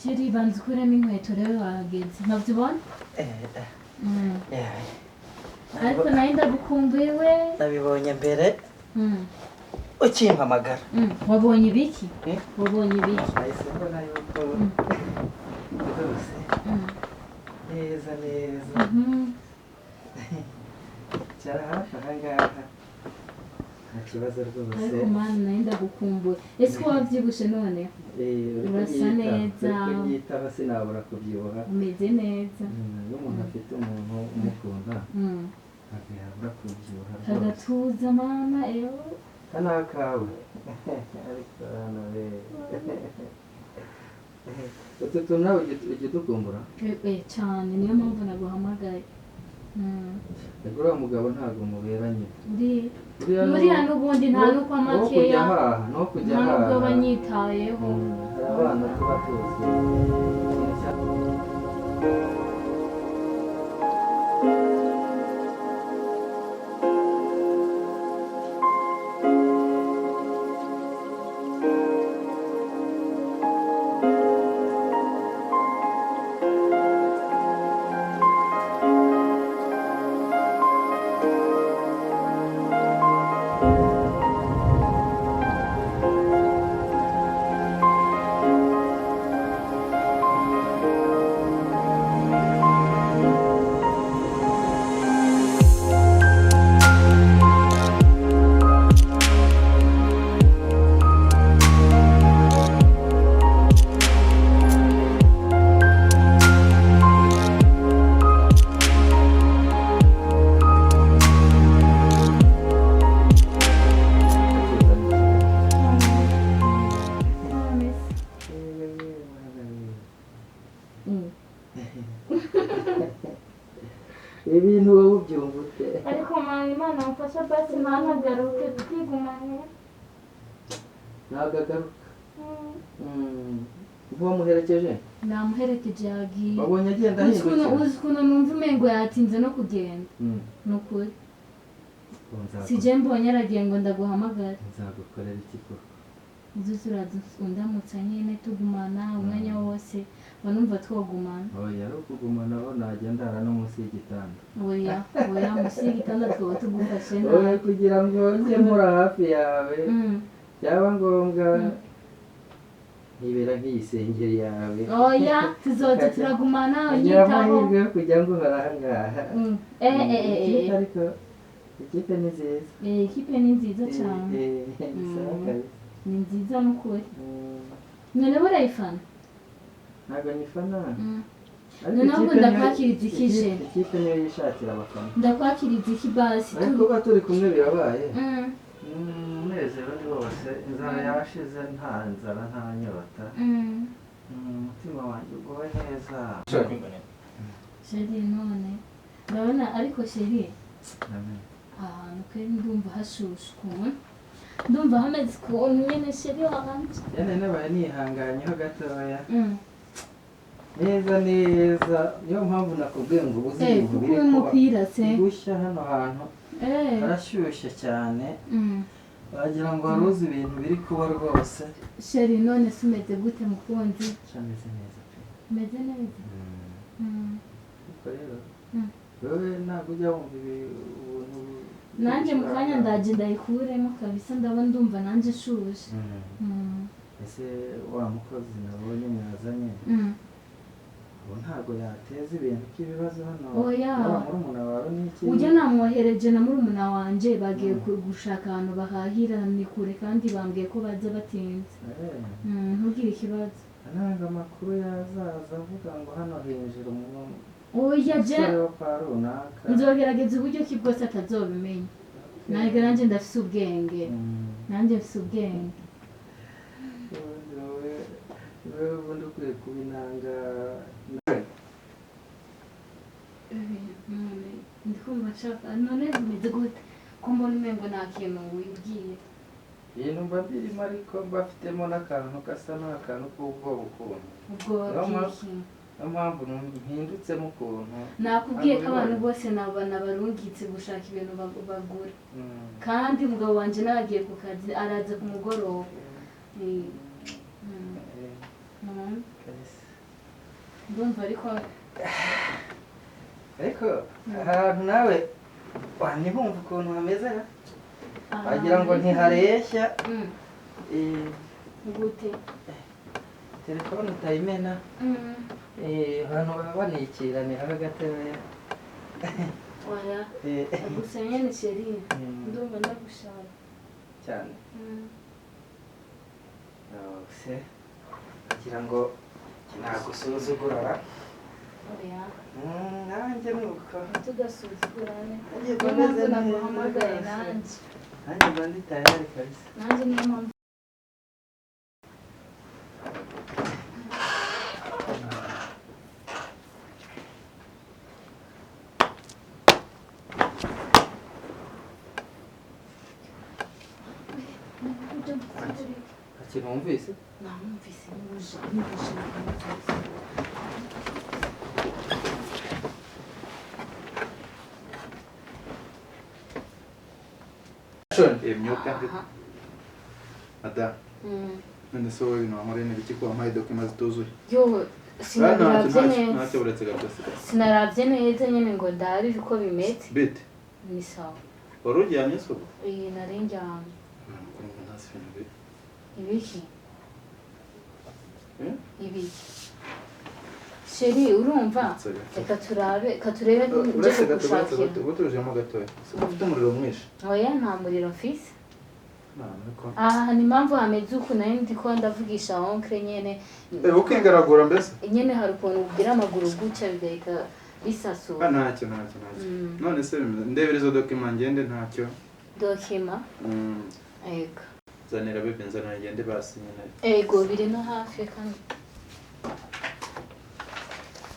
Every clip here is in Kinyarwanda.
Sheri banze ukuremo inkweto rero wahageze ntavyibona ariko nayo ndagukumbuye we nabibonye mbere ukimpamagara wabonye ibiki wabonye ibiki nahise mbona yuko rwose neza neza cyara hafi ahangaha nta kibazo rwose ariko mana nayo ndagukumbuye ese ko wavyibushe none urasa neza yitaba sinabura kubyibuha umeze neza iyo umuntu afite umuntu umukunda ntabwo yabura kubyibuha rwose agatuza mana hano akawe ariko hano utu tuntu nawe ujya udukumbura cyane niyo mpamvu naguhamagaye uriya mugabo ntabwo muberanye uriya n'ubundi nta n'uko amakeya no kujya nta n'ubwo banyitayeho hari abana tuba tuzi ibintu wowe ubyumva ute ariko mwana imana mfasha basi ntanagaruke twigumane ntabwo agaruka ntiwamuherekeje namuherekeje yagiye wabonye agenda ahindukira uzi ukuntu numva umengo yatinze no kugenda ni ukuri sije mbonye aragiye ngo ndaguhamagare nzagukorera iki koko uzi undamutsa nyine tugumana umwanya wose banumva twogumana oya ari ukugumana aho nagenda no munsi y'igitanda oya munsi y'igitanda twaba tugufashe nawe kugira ngo njye mpora hafi yawe byaba ngombwa nibera nk'iyisengeri yawe oya tuzoza turagumana unyitaho amahirwe yo kujya ngo uhora ahangaha ariko ikipe ni nziza ikipe ni nziza cyane ni nziza n'ukuri none burayifana ntabwo nyifana noneho ndakwakiriza ikije ikipe niyo yishakira abafana ndakwakiriza iki basi ariko kuba turi kumwe birabaye umunezero ni wose inzara yashize nta nzara nta nyota umutima wanjye uguwe neza sheri none ndabona ariko sheri ahantu kuri ndumva hashushe ukuntu ndumva hameze ukuntu nyine sheri wanjye yane nabaye nihanganyeho gatoya neza neza niyo mpamvu nakubwiye ngo ubuze ibintu biri kuba gushya hano hantu harashyushye cyane wagira ngo wari uzi ibintu biri kuba rwose sheri none se umeze gute mukunzi ameze neza umeze neza ariko rero wowe ntabwo ujya wumva ibintu nanjye mu kanya ndaje ndayikuremo kabisa ndabona ndumva nanjye nshuje ese wa mukozi nabonye mwazanye ubu ntabwo yateza ibintu by'ibibazo hano murumuna wawe n'iki ujya namwohereje na murumuna wanjye bagiye gushaka ahantu bahahira ni kure kandi bambwiye ko baza batinze ntugire ikibazo ntabwo amakuru yazaza avuga ngo hano hinjira umuntu oya je nzogerageza uburyo ki bwose atazobimenya ntabwo nanjye ndafise ubwenge nanjye mfise ubwenge ubundi ukwiye kubinanga ndikumva nshaka none bimeze gute ko mbona umengo nta kintu wibwiye ibintu mba mbirimo ariko mbafitemo n'akantu gasa n'akantu k'ubwoba ukuntu ubwoba bw'iki niyo mpamvu mpindutsemo ukuntu nakubwiye ko abantu bose nabarungitse gushaka ibintu bagura kandi umugabo wanjye nabagiye ku kazi araza ku mugoroba ndumva ariko ahantu nawe ntibumva ukuntu hameze wagira ngo ntihareshya gute telefone utayimena ahantu baba banikiraniraho gatoya oya gusa nyene sheri ndumva ndagushaka cyane se kugira ngo nagusuzugura oya nanjye nuko tugasuzugurane nanjye mpamvu naguhamagaye nanjye mba ndi tayari kabisa nanjye niyo mpamvu ikintu wumvise namwumvise n'uje Imyuka Ada. None se wowe ibintu wamurene biki ko wampaye dokima zituzuye? Yo sinarabye neza. Ntacyo buretse gato. Sinarabye neza nyine ngo ndabe uko bimeze. Bite? Ni sawa. Wari uryamye se ubu? Nari njyamye. Ibiki? Ibiki? Sheri urumva? Reka turebe uretse gato ubu tujemo gatoya. Ufite umuriro mwinshi? Oya nta muriro mfise. Aha ni impamvu hameze uku nari ndiko ndavugisha onkre nyene. Ukingaragura mbese? Nyene hari ukuntu ubwira amaguru gutya bigahita bisasura. Ntacyo. None se ndebere izo dokima ngende ntacyo. Dokima? Ego. Zanira bebe nzana ngende basi nyene. Ego biri no hafi kandi.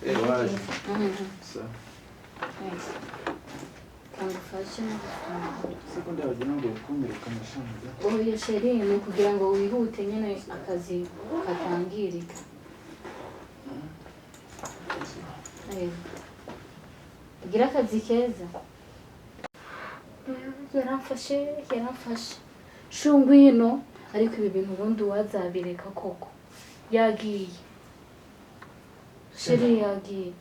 Waje. So. Nice. Kamufashe sekonda wagira ngo kumirika amashanyarazi. Oya sheri ni kugira ngo wihute nyene akazi katangirika. Gira akazi keza. Yaramfashe. Shungwino ariko ibi bintu ubundi wazabireka koko. Yagiye. Sheri yagiye.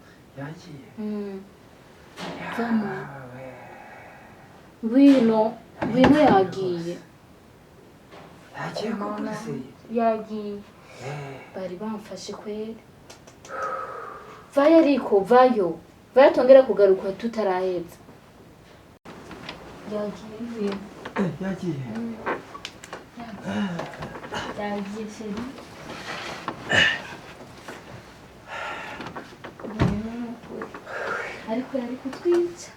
Vamo. Wino yagiye. Yagiye. Bari bamfashe kweli. Vaya ariko vayo. Vaya tongera kugaruka tutaraheza. Yagiye. Yagiye sheri. Ariko yari kutwica.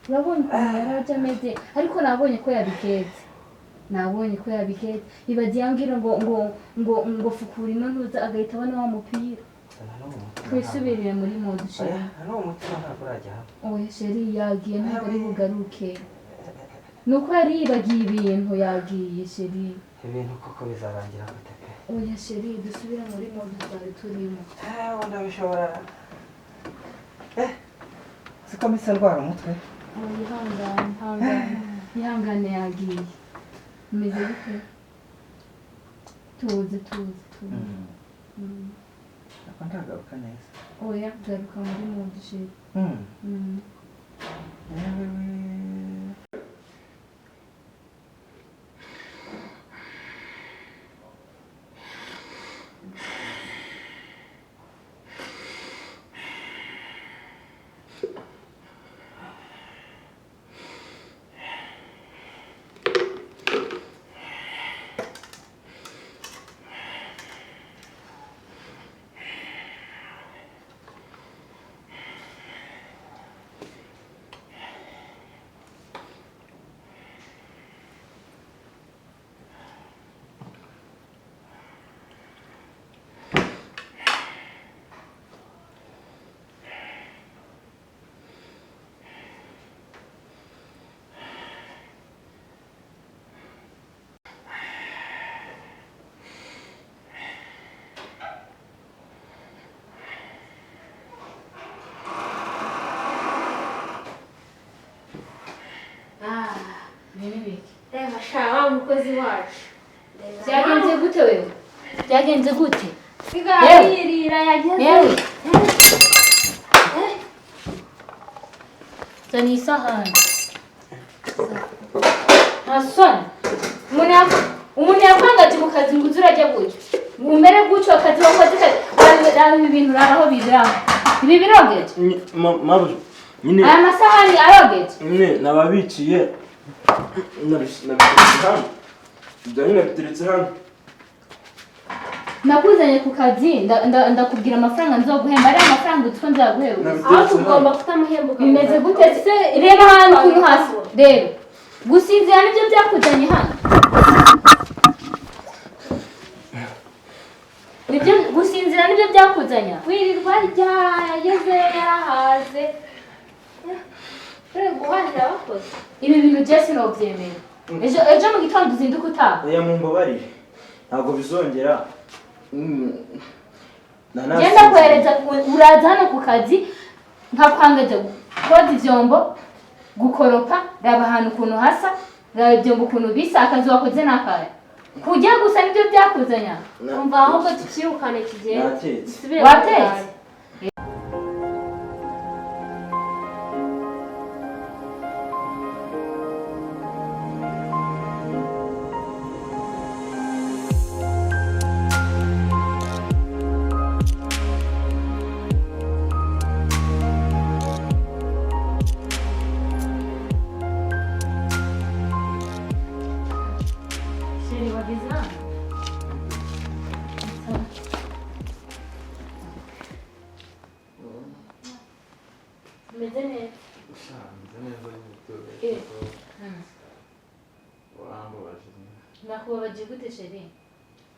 Urabonye ukuntu yari ameze ariko nabonye ko yabiketse. Ibagiye ambwira ngo fukura ino ntuza agahita abona wa mupira. Twisubirire muri modu sheri. Oya sheri yagiye ntabwo ari bugaruke. Nuko yari yibagiye ibintu yagiye sheri. Ibintu koko bizarangira gute? Oya sheri dusubira muri modu twari turimo. Wenda bishobora. Siko misa ndwara umutwe. Ihangane yagiye. Umeze bite? Tuze. Ako ndagaruka neza. Oya garuka muri modu sheri. Reba shawa umukozi wacu. Byagenze gute wewe? Byagenze gute? Sigarira yageze. Zana isahani. Hasoni. Umuntu yakwangaje mu kazi ngo uzurajya gutyo. Umere gutyo akazi wakoze kazi. Ibi bintu raraho bibiraho. Ibi birogeje. Mabuja. Nyine aya masahani arogeje. Nyine nababiciye. Nabiteretse hano. Ibyo nyine biteretse hano. Nakuzanye ku kazi ndakubwira amafaranga nzoguhemba ari amafaranga utwo nzaguhemba. Aho tugomba kutamuhembuka. Bimeze gute se? Reba hano kuri hasi. Reba. Gusinzira nibyo byakuzanye hano. Nibyo gusinzira nibyo byakuzanya. Wirirwa yageze yarahaze. Guharira abakozi. Ibi bintu Jesse no byemera. Ejo mu gitondo uzinduka utaha. Oya mumbabarire. Ntabwo bizongera. Genda kwereza uraza hano ku kazi nkakwangaje koza ivyombo gukoropa raba ahantu ukuntu hasa raba ivyombo ukuntu bisa akazi wakoze n'akaya kujya gusa nibyo byakuzanya. Umva ahubwo tukirukane kigende. Watetse? Nakubabaje gute sheri?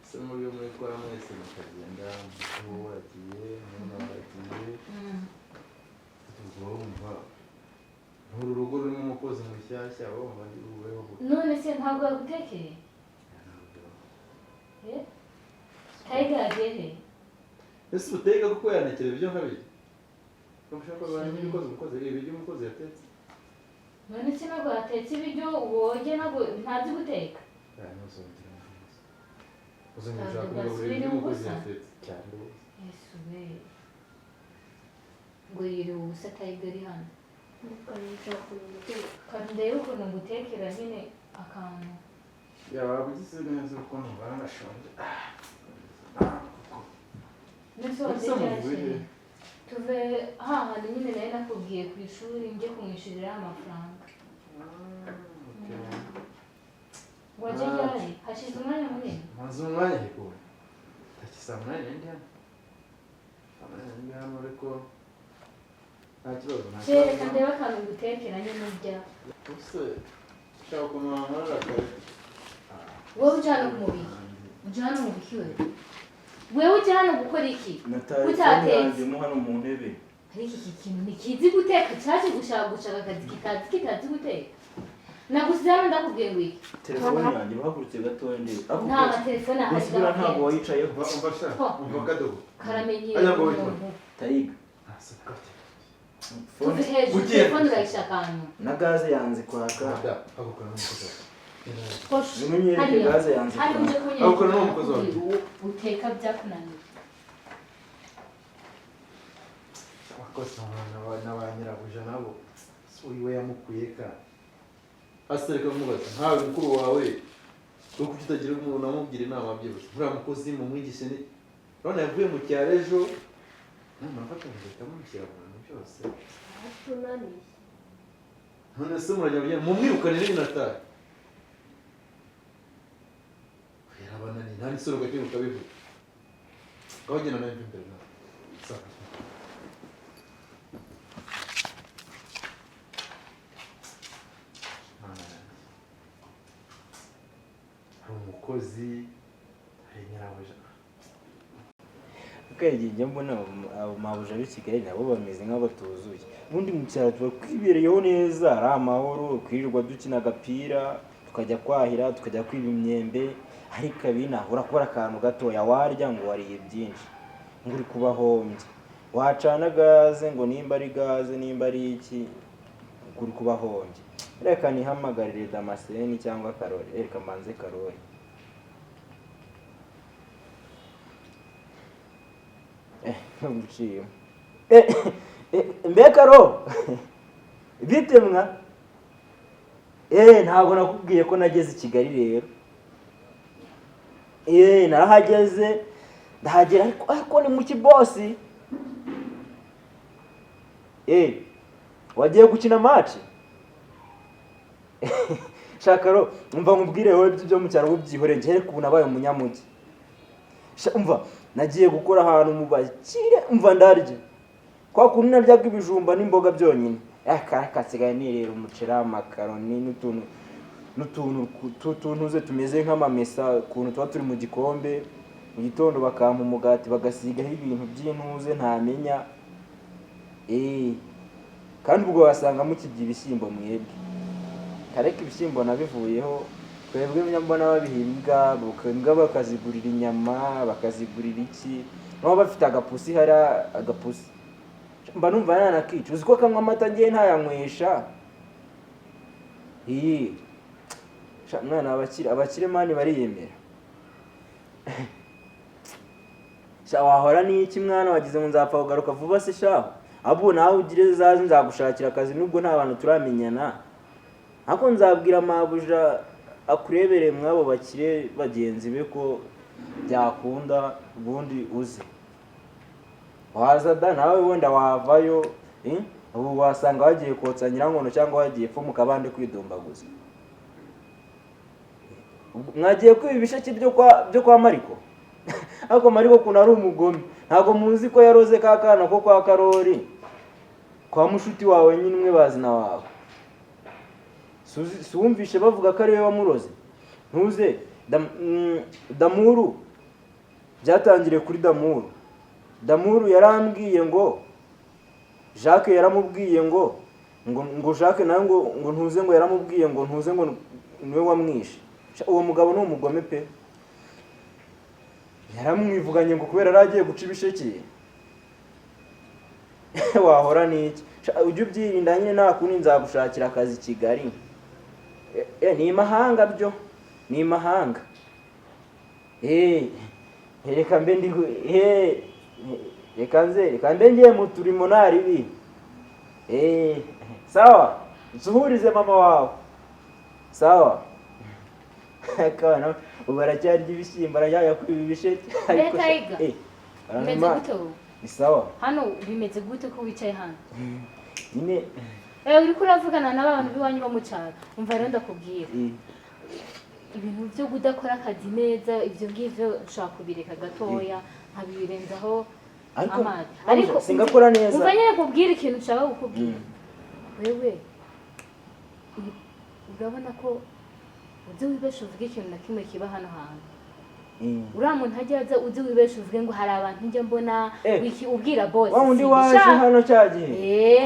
Se muri yo muri kwa mwese mukagenda muwagiye munabagiye. Tugomba uru rugo rurimo umukozi mushyashya bumva ndi uweho. None se ntabwo yagutekeye? Taiga agiye. Ese utega kuko yanekera ibyo nkabiri. Umushaka abantu umukozi ibyo umukozi yatetse. None se ntabwo yatetse ibiryo woge ntabwo ntazi guteka. Ngo yiri ubusa Taiga ari hano. Kandi ndebe ukuntu ngutekera nyine akantu. Wabugize neza ukuntu baranashonje. Tuve hahandi nyine nayo nakubwiye ku ishuri njye kumwishyurira amafaranga. Waje ryari? Hashize umwanya munini? Maze umwanya hikuwe. Takisa mwanya ndi hano. Ndi hano ariko nta kibazo nta kibazo. Reka ndebe akantu ngutekera nyine urya. Use shaka kumara kare. Wowe ujyana mu mubiri. Ujyana mu biki wewe? Wewe ujyana gukora iki? Utatetse mu hano mu ntebe. Ariko iki kintu nikizi guteka cyaje gushaka akazi kitazi guteka. Nagusize hano ndakubwiye ngo iki? Telefone yanjye bahagurutse gatoya ndi. Nta telefone ahari. Gusa ntabwo wayicayeho. Umfasha. Umva kadogo. Karamenye. Aya ngo witwa Taiga. Asakate. Phone hejuru telefone urayishakanye. Na gaze yanze kwaka. Agukora n'umukozi. Hoshi. Numenyereye gaze yanze kwaka. Agukora n'umukozi wawe. Uteka byakunaniye. Wakosa n'abanyirabuja nabo. So iwe yamukuye ka. Asereka mubaza ntawe mukuru wawe uko kitagira umuntu namubwira inama byose muri amukozi mu mwigishe ni none yavuye mu cyaro ejo none afatanyije kamushyira mu bintu byose atunaniye none se murajya mu mwirukane ni natari yarabanani nta nisoro gakiruka bivuga gahogena nayo imbere na saka umukozi nyirabuja Ukajye mbona mabuja b'i Kigali nabo bameze nk'abatuzuye ubundi mu cyaro tuba kwibereyeho neza ari amahoro kwirirwa dukina agapira tukajya kwahira tukajya kwiba imyembe ariko abina urakora akantu gatoya warya ngo wariye byinshi ngo uri kubahombye wacana gaze ngo nimba ari gaze nimba ari iki uri kubahombye reka nihamagarire Damascene cyangwa Karori reka manze Karori nguciye mbega ro bitemwa ntabwo nakubwiye ko nageze i Kigali rero narahageze ndahagera ariko ni mu kibosi wagiye gukina match shakaro umva nkubwire wowe byo mu cyaro ubyihoreye njye ariko nabaye umunyamujyi umva nagiye gukora ahantu mu bakire umva ndarye kwa kundi naryaga ibijumba n'imboga byonyine kasigaye nirera umuceri amakaroni n'utuntu ze tumeze nk'amamesa ukuntu tuba turi mu gikombe mu gitondo bakampa umugati bagasigaho ibintu by'intuze ntamenya kandi ubwo wasanga mukigira ibishyimbo mwebwe kareka ibishyimbo nabivuyeho twebwe mbona babihimbwa imbwa bakazigurira inyama bakazigurira iki nabo bafite agapusi hari agapusi mba numva nanakica uzi ko kanywa amata ngiye ntayanywesha mwana abakire mani bariyemera wahora n'iki mwana wagize ngo nzapfa kugaruka vuba se shaho abo nawe ugire zazi nzagushakira akazi nubwo nta bantu turamenyana ariko nzabwira mabuja akurebere mwabo bakire bagenzi be ko byakunda ubundi uze waza da nawe wenda wavayo ubu wasanga wagiye kotsa nyirangono cyangwa wagiye pfu mukabande kwidumbaguza mwagiye kwiba ibisheke byo kwa Mariko ariko Mariko kuna ari umugome ntago muzi ko yaroze kakana ko kwa Karori kwa mushuti wawe nyine umwe bazina wawe suwumvishe bavuga ko ariwe wamuroze ntuze Damuru byatangiriye kuri Damuru yarambwiye ngo Jacques yaramubwiye ngo Jacques nawe ngo ntuze ngo yaramubwiye ngo ntuze ngo niwe wamwishe uwo mugabo ni umugome pe yaramwivuganye ngo kubera aragiye guca ibisheke wahora n'iki ujye ubyirinda nyine nta kundi nzagushakira akazi i Kigali ni imahanga byo ni imahanga reka mbe ndi reka mbe ngiye mu turimo naribi sawa nsuhurize mama wawe sawa kana ubaracyarya ibishyimbo arajya kwiba ibisheke ariko bimeze gute ubu ni sawa hano bimeze gute ko wicaye hano nyine uri kuravugana n'abantu biwanyu bo mu cyaro umva rero ndakubwira ibintu byo kudakora akazi neza ibyo ngivyo ushaka kubireka gatoya nkabirenzaho amazi ariko singakora neza umva nyine kubwira ikintu ushaka gukubwira wewe urabona ko uzi wibesha uvuga ikintu na kimwe kiba hano hantu uriya muntu ajya aza uzi wibesha uvuge ngo hari abantu njya mbona ubwira boss wa undi waje hano cyagihe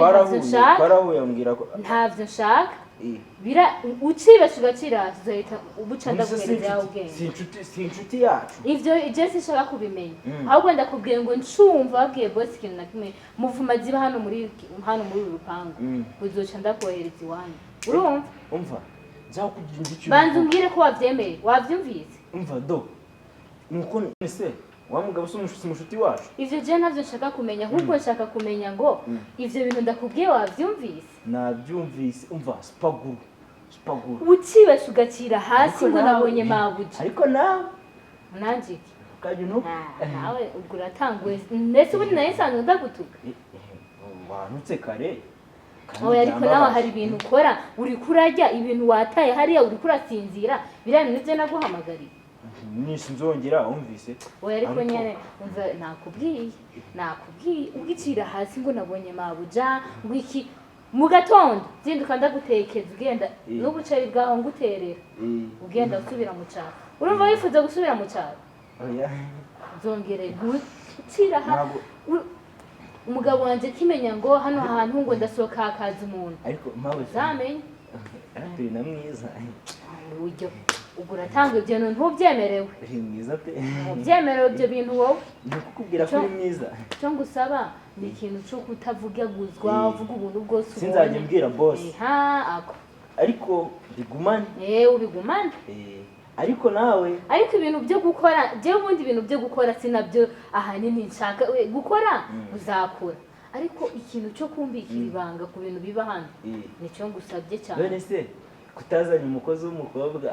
twarahuye ambwira ko ntavyo nshaka bira ucibesha ugacira tuzohita ubucanda guhereza yawe ubwenge si inshuti yacu ivyo je sinshaka kubimenya ahubwo ndakubwiye ngo ncumva babwiye boss ikintu na kimwe muvuma ziba hano muri uru rupangu uzoca ndakohereza iwanyu urumva umva nzakugira icyo banza umbwire ko wavyemeye wavyumvise umva do nuko nese wa mugabo mushuti wacu ivyo je ntavyo nshaka kumenya ahubwo nshaka kumenya ngo ivyo bintu ndakubwiye wavyumvise nabyumvise umva spaguru ucibesha ugacira hasi ngo nabonye mabuja ariko nawe nanje kaje no nawe ubwo uratanguye ndetse ubundi naye sanzwe ndagutuka wanutse kare oya ariko nawe hari ibintu ukora uri kurajya ibintu wataye hariya uri kurasinzira biriya bintu byo naguhamagariye nisi nzongera umvise oya ariko nyene umva nakubwiye ugicira hasi ngo nabonye mabuja ngo iki mu gatondo zinduka ndagutekeza ugenda n'ubuceri bwaho nguterera ugenda usubira mu cyaro urumva wifuza gusubira mu cyaro oya zongere gucira hasi umugabo wanje kimenya ngo hano hantu ngo ndasohoka hakaza umuntu ariko mpawe zamenye turi na mwiza uryo ubwo uratanga ibyo bintu ntubyemerewe uri mwiza pe ntubyemerewe ibyo bintu wowe ni kukubwira ko uri mwiza cyo ngusaba ni ikintu cyo kutavugaguzwa uvuga ubuntu bwose ubonye sinzajya mbwira boss ako ariko bigumane ubigumane ariko nawe ariko ibintu byo gukora je ubundi ibintu byo gukora sinabyo ahanini nshaka gukora uzakora ariko ikintu cyo kumbikira ibanga ku bintu biba hano nicyo ngusabye cyane none se kutazanye umukozi w'umukobwa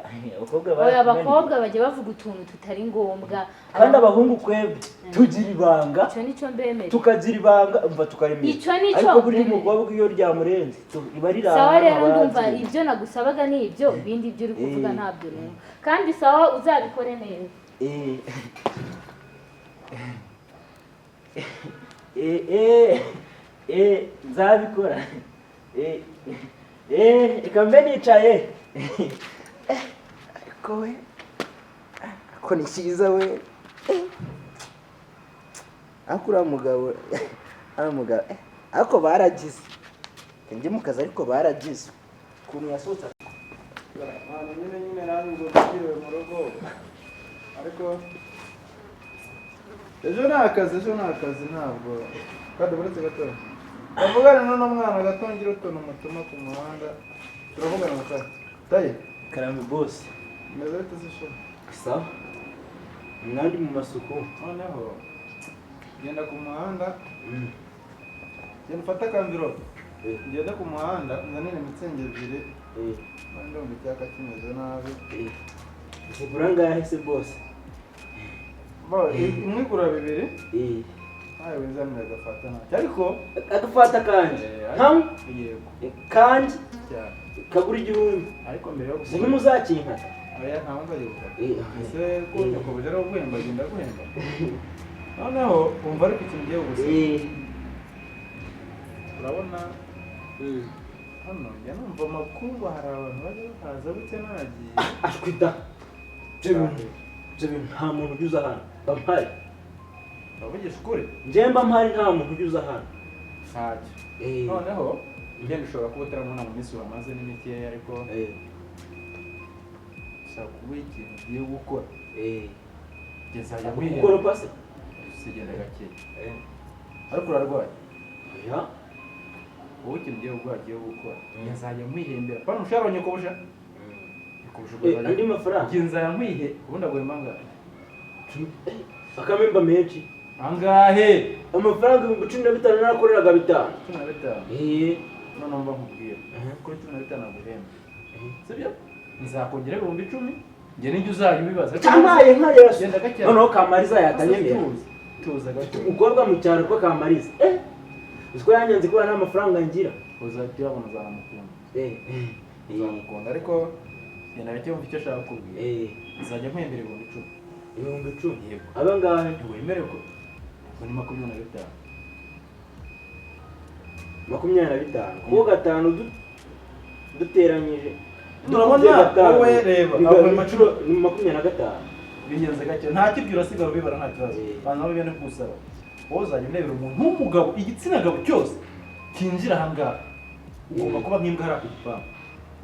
abakobwa bajya bavuga utuntu tutari ngombwa kandi abahungu kwebwe tugira ibanga icyo nicyo mbemeye tukagira ibanga umva tukaremera icyo nicyo ariko buri mukobwa iyo ryamurenze iba rira sawa rero ndumva ibyo nagusabaga ni ibyo ibindi byo uri kuvuga ntabyo rero kandi sawa uzabikore neza nzabikora reka mbe nicaye ariko we ako ni cyiza we ariko uriya mugabo ariko baragize njye mu kazi ariko baragize ukuntu yasohotse nyine nanjye ubwo tugiriwe mu rugo ariko ejo ni akazi ntabwo kandi buretse gatoya bavugana n'uno mwana gato ngira utuntu mutuma ku muhanda turavugana mu kazi taye karame boss meze bite zisho sawa mwandi mu masuku noneho genda ku muhanda genda ufata akamvirope ngende ku muhanda nzanire imitsingi ebyiri kandi mu cyaka kimeze nabi igura ngahe se boss imwe igura 2 nawe wizanira agafata ntacyo ariko agafata kanje yego kanje cyane kagura 1000 ariko mbere yo gusiga muzakinkata oya ntawe ngayibuka ese ko nyoko bujara guhemba genda guhemba noneho umva ariko ikintu giye gusa urabona hano njya numva amakuru hari abantu bajya bahaza bute nagiye ashwida byo nta muntu ujuza hano bampari uravugisha ukuri njemba mpari nta muntu ujuza hano ntacyo noneho ngenda ushobora kuba utaramubona mu minsi wamaze n'imikeya ariko ushaka kuba ikintu ugiye gukora gezajya gukora pasi usigenda gakeya ariko urarwaye oya wowe ikintu ugiye gukora gezajya mwihembera pana ushaka nyokobusha andi mafaranga genzaya nkwihe ubundi aguhemba angahe akamemba menshi angahe amafaranga 15 narakoreraga 5 15 none mba nkubwira kuri 15 aguhemba sibyo nzakongera 10,000 nge n'ijye uzajya ubibaza cyamaye nka Yesu noneho Kamaliza yatanyemera tuza gato umukobwa mu cyaro ko Kamaliza uziko yanyanze kuba nta mafaranga ngira uzajya yabona uzamukunda uzamukunda ariko yenda bake mufite icyo ashaka kubwira uzajya nkwembere 10,000 yego aba ngahe wemere ko ni 25 kuko gatanu duteranyije turabona wowe reba abo macuro ni 25 bigenze gake nta kibwira sigara bibara nta kibazo bana nabo bene kusaba wowe uzajya ndebera umuntu w'umugabo igitsina gabo cyose kinjira ahangaha ugomba kuba nk'imbwa hari akupamba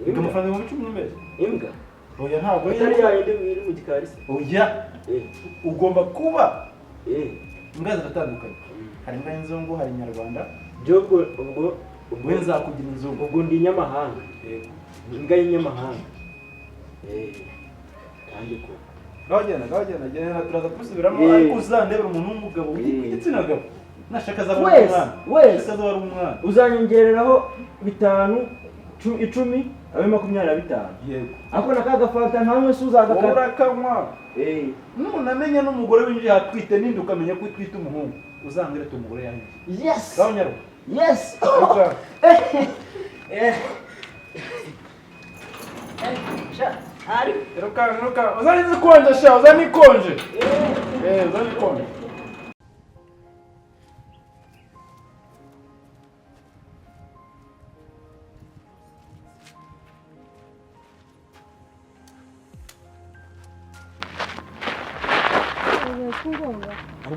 biga amafaranga 10,000 n'imeze imbwa oya ntabwo atari yayindi iri mu gikari se oya ugomba kuba imbwa ziratandukanye hari imbwa y'inzungu hari nyarwanda ubwo nzakugira inzungu ubwo ndi nyamahanga imbwa y'inyamahanga kandi ko gahagenda turaza kubisubiramo ariko uzandebera umuntu w'umugabo w'igitsina gabo nashaka azaba ari umwana uzanyongereraho 5 10 abe 25 yego ako nakaga fanta ntamwe suzagakata urakanywa nunamenya n'umugore winjiye atwite ninde ukamenya ko twita umuhungu uzambwire tu umugore yanjye yes gahonyaro yes Ruka, uzani konje sha, uzani konje. Uzani konje.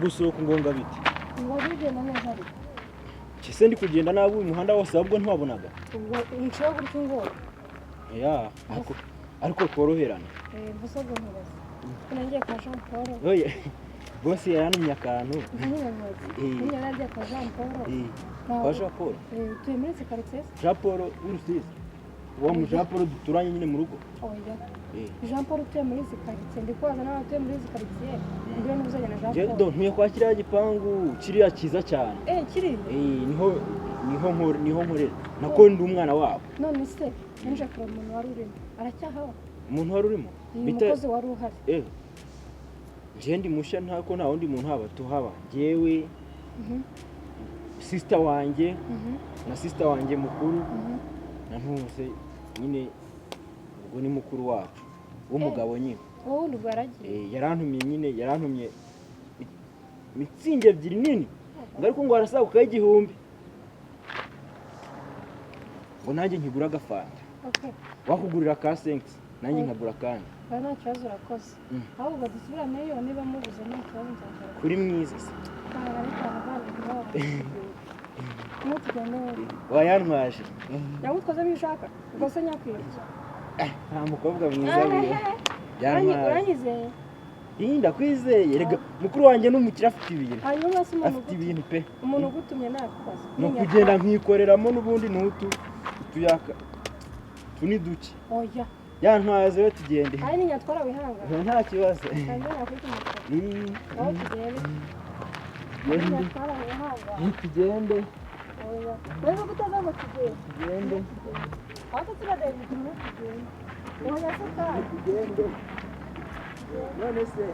Gusohoka ngonga biti. Ngoride na neza ari. Kise ndi kugenda nabi uyu muhanda wose ahubwo ntiwabonaga. Inshyo gutyo ngo. Ya, ariko tworoherana. Busogo nkoraza. Kunangiye kwa Jean Paul. Oye. Bosi yaranumye akantu. Nyine narajya kwa Jean Paul. Kwa Jean Paul. Tuye muri quartier. Jean Paul urusizi. uwo mu Jean Paul duturanye nyine mu rugo. Oya. Jean Paul utuye muri izi karitsiye ndi kubaza nawe utuye muri izi karitsiye mbere n'uzajya na Jean Paul. Jedo ntuye kwa kiriya gipangu kiriya kiza cyane. Kiri. Niho nkorera. Nako ndi umwana wabo. None se nje kureba umuntu wari urimo aracyahaho. Umuntu wari urimo? Umukozi wari uhari. Nje ndi musha ntako nta wundi muntu haba tuhaba. Jewe sister wanjye na sister wanjye mukuru na ntuse nyine ubwo ni mukuru wacu w'umugabo nyine. Wowe ndi bwaragiye. Yarantumye mitsinge ebyiri nini. Ngariko ngo arasaguka y'igihumbi. Ngo nanjye nkigura agafanta. Okay. Wakugurira ka 5 nanjye nkagura kandi. Nta kibazo urakoze. Ahubwo dusubirane yo niba mubuze nta kibazo nzakora. Kuri mwiza se. Wayantwaje. Yagutkoze bishaka. Ubwo se nyakwirya. Nta mukobwa mwiza biye. Uranyizeye? Ndakwizeye. Rega mukuru wanjye n'umukira afite ibintu. Hanyuma se umuntu afite ibintu pe. Umuntu ugutumye nakubaza. No kugenda nkikoreramo n'ubundi n'utu tuyaka. Tuni duke. Oya. Yantwaze yo tugende. Ari nyatwara wihanga. Nta kibazo. Kandi nakwita aho tugende. Nyatwara wihanga. Tugende. Oya. Wewe gutaza ngo tugende. Aho turade tugende. Oya saka. Tugende. None se.